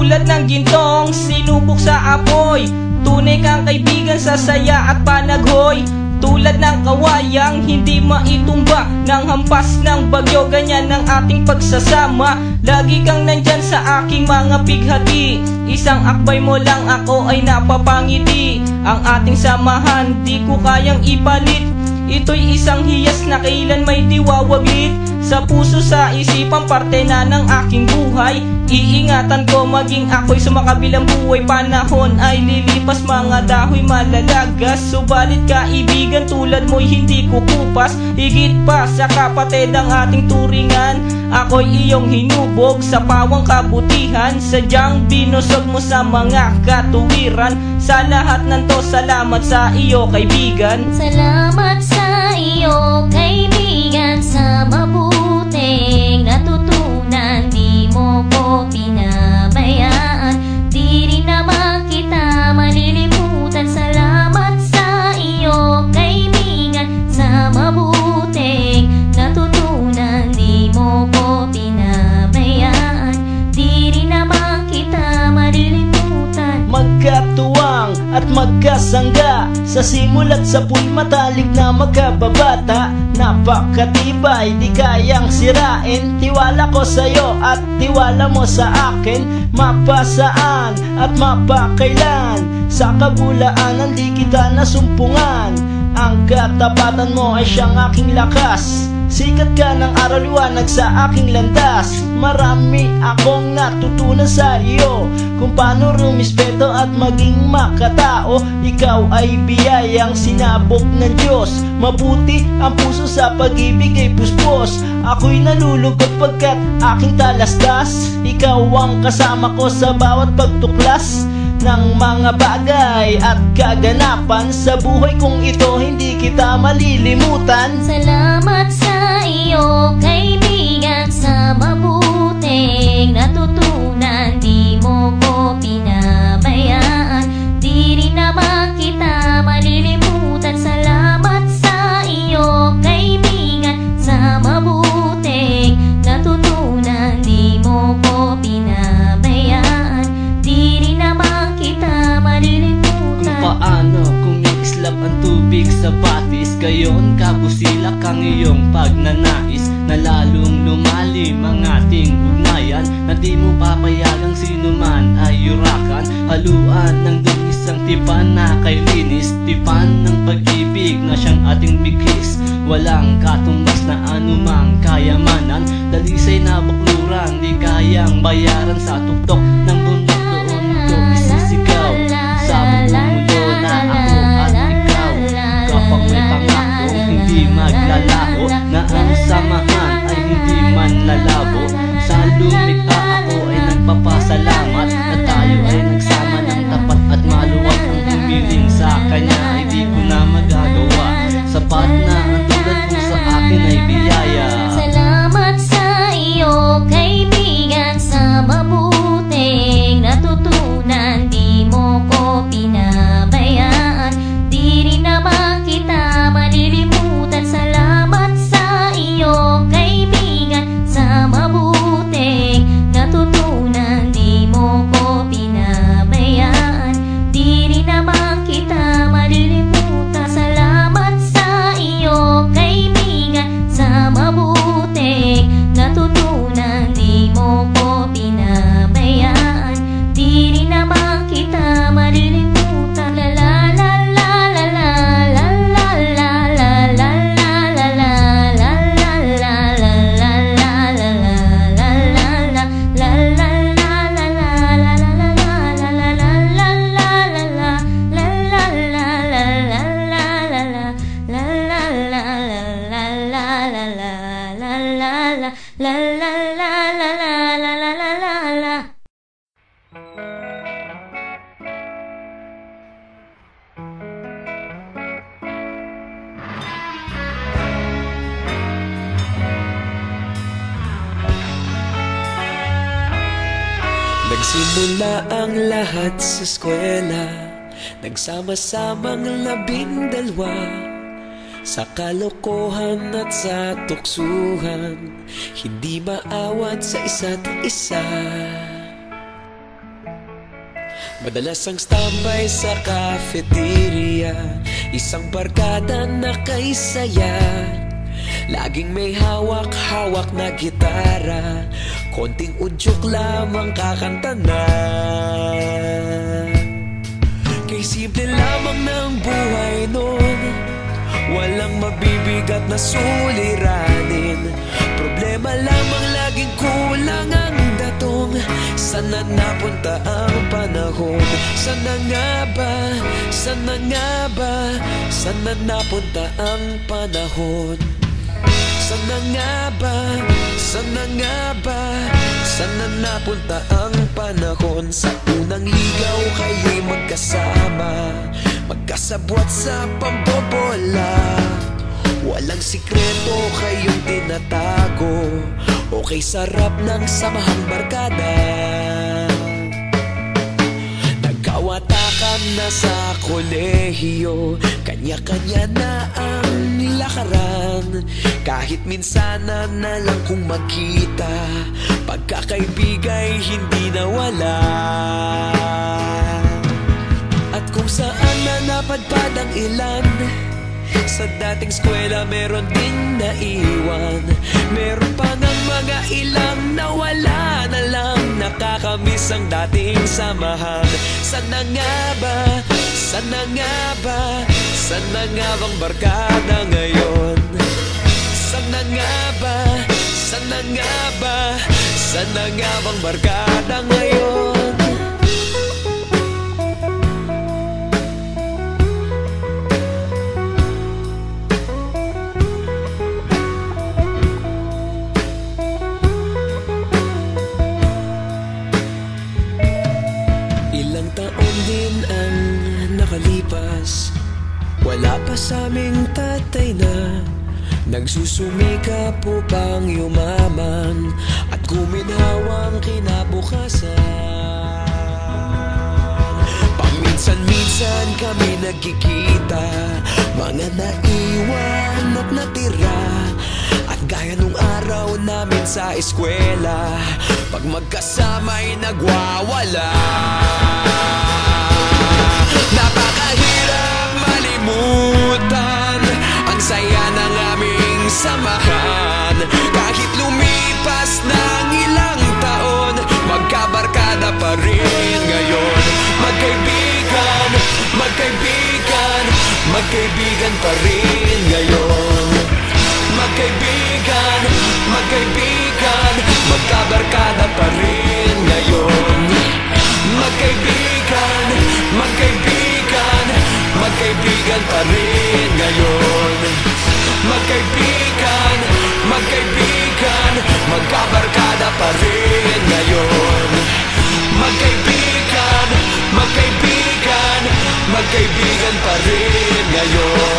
tulad ng gintong sinubok sa apoy. Tunay kang kaibigan sa saya at panaghoy. Tulad ng kawayang hindi maitumba ng hampas ng bagyo, ganyan ang ating pagsasama. Lagi kang nandyan sa aking mga pighati. Isang akbay mo lang ako ay napapangiti. Ang ating samahan di ko kayang ipalit. Ito'y isang hiyas na kailan may diwawaglit. Sa puso, sa isipan, parte na ng aking buhay. Iingatan ko maging ako'y sumakabilang buhay. Panahon ay lilipas, mga dahoy malalagas. Subalit kaibigan tulad mo'y hindi kukupas. Higit pa sa kapatid ang ating turingan. Ako'y iyong hinubog sa pawang kabutihan. Sadyang binusog mo sa mga katuwiran. Sa lahat ng to, salamat sa iyo kaibigan. Salamat sa iyo kaibigan, sa mabuting natutunan. Di mo ko pinabayaan, di rin naman kita malilimutan. Salamat sa iyo kaibigan, sa mabuting natutunan. Di mo ko pinabayaan, di rin naman kita malilimutan. Magkatuwang at magkasangga, sa simula't sa puy matalik na magkababata. Napakatibay, di kayang sirain. Tiwala ko sa'yo at tiwala mo sa akin. Mapasaan at mapakailan, sa kabulaanan di kita nasumpungan. Ang katapatan mo ay siyang aking lakas. Sikat ka ng araw, liwanag sa aking landas. Marami akong natutunan sa iyo, kung paano rumispeto at maging makatao. Ikaw ay biyayang sinabok ng Diyos. Mabuti ang puso, sa pag-ibig ay puspos. Ako'y nalulugod pagkat aking talastas. Ikaw ang kasama ko sa bawat pagtuklas ng mga bagay at kaganapan. Sa buhay kong ito hindi kita malilimutan. Salamat sa iyo kaibigan, sa mabuting natutunan. Di mo ko pinabayaan, di rin naman kita malilimutan. Salamat sa iyo kaibigan, sa mabuting natutunan. Di mo ko pinabayaan, di rin naman kita malilimutan. Kung paano kumikislap ang tubig sa batis, gayon kabusilak ang iyong pagnanais, na lalong lumalim ang ating ugnayan. Na di mo papayagang sino man ay yurakan. Haluan ng isang tipan na kay linis, tipan ng pag-ibig na siyang ating bigis. Walang katumbas na anumang kayamanan, dalisay na bukluran di kayang bayaran. Sa tuktok ng bundok doon ko isisigaw, sa bumundo na ako at ikaw. Kapag may pangako hindi maglalaho, na ang samahan ay hindi man lalabo. Sa lumikha ako ay nagpapasalamat, na tayo ay nagsama ng tapat at maluwag. Ang humiling sa kanya ay di ko na magagawa. Sapat na ang tulad mo sa akin ay biyaya. Salamat sa iyo kaibigan, sa mabuting natutunan. Di mo ko pinabayaan, di rin naman kita malilimutan. Salamat sa iyo kaibigan, sa mabuting natutunan. Di mo ko pinabayaan, di rin naman kita malilimutan. Salamat sa iyo kaibigan, sa mabuting natutunan. Di mo ko pinabayaan, di rin naman kita malilimutan. La la la la la la la la la la la la la Nagsimula ang lahat sa eskwela, nagsama-samang 12 sa kalokohan at sa tuksuhan, hindi maawat sa isa't isa. Madalas ang standby sa cafeteria, isang barkada na kay saya. Laging may hawak-hawak na gitara, konting udyok lamang kakanta na. Kay simple lamang ng buhay nun, walang mabibigat na suliranin. Problema lamang laging kulang ang datong. Sana napunta ang panahon? Sana nga ba? Sana nga ba? Sana napunta ang panahon? Sana nga ba? Sana nga ba? Sana napunta ang panahon? Sa unang ligaw kayo'y magkasama, magkasabwat sa pambobola. Walang sikreto kayong tinatago, okay sarap ng samahang barkada. Nagkawatakan na sa kolehiyo, kanya-kanya na ang lakaran. Kahit minsan na lang kung magkita, pagkakaibigay hindi nawala. At kung saan na napadpad ang ilan, sa dating eskwela meron ding naiwan. Meron pa ng mga ilang nawala na lang, nakakamiss ang dating samahan. Sana nga ba? Sana nga ba? Sana nga bang barkada ngayon? Sana nga ba? Sana nga ba? Sana nga bang barkada ngayon? Ilang taon din ang nakalipas, wala pa sa aming tatay na nagsusumikap upang yumaman at guminhawang kinabukasan. Paminsan-minsan kami nagkikita, mga naiwan at natira. At gaya nung araw namin sa eskwela, pag magkasama'y nagwawala. Napakahirap malimutan ang saya ng aming samahan. Kahit lumipas ng ilang taon, magkabarkada pa rin ngayon. Magkaibigan, magkaibigan, magkaibigan pa rin ngayon. Magkaibigan, magkaibigan, magkabarkada pa rin ngayon. Magkaibigan, magkaibigan, magkaibigan pa rin ngayon. Magkaibigan, magkaibigan, magkabarkada pa rin ngayon. Magkaibigan, magkaibigan, magkaibigan pa rin ngayon.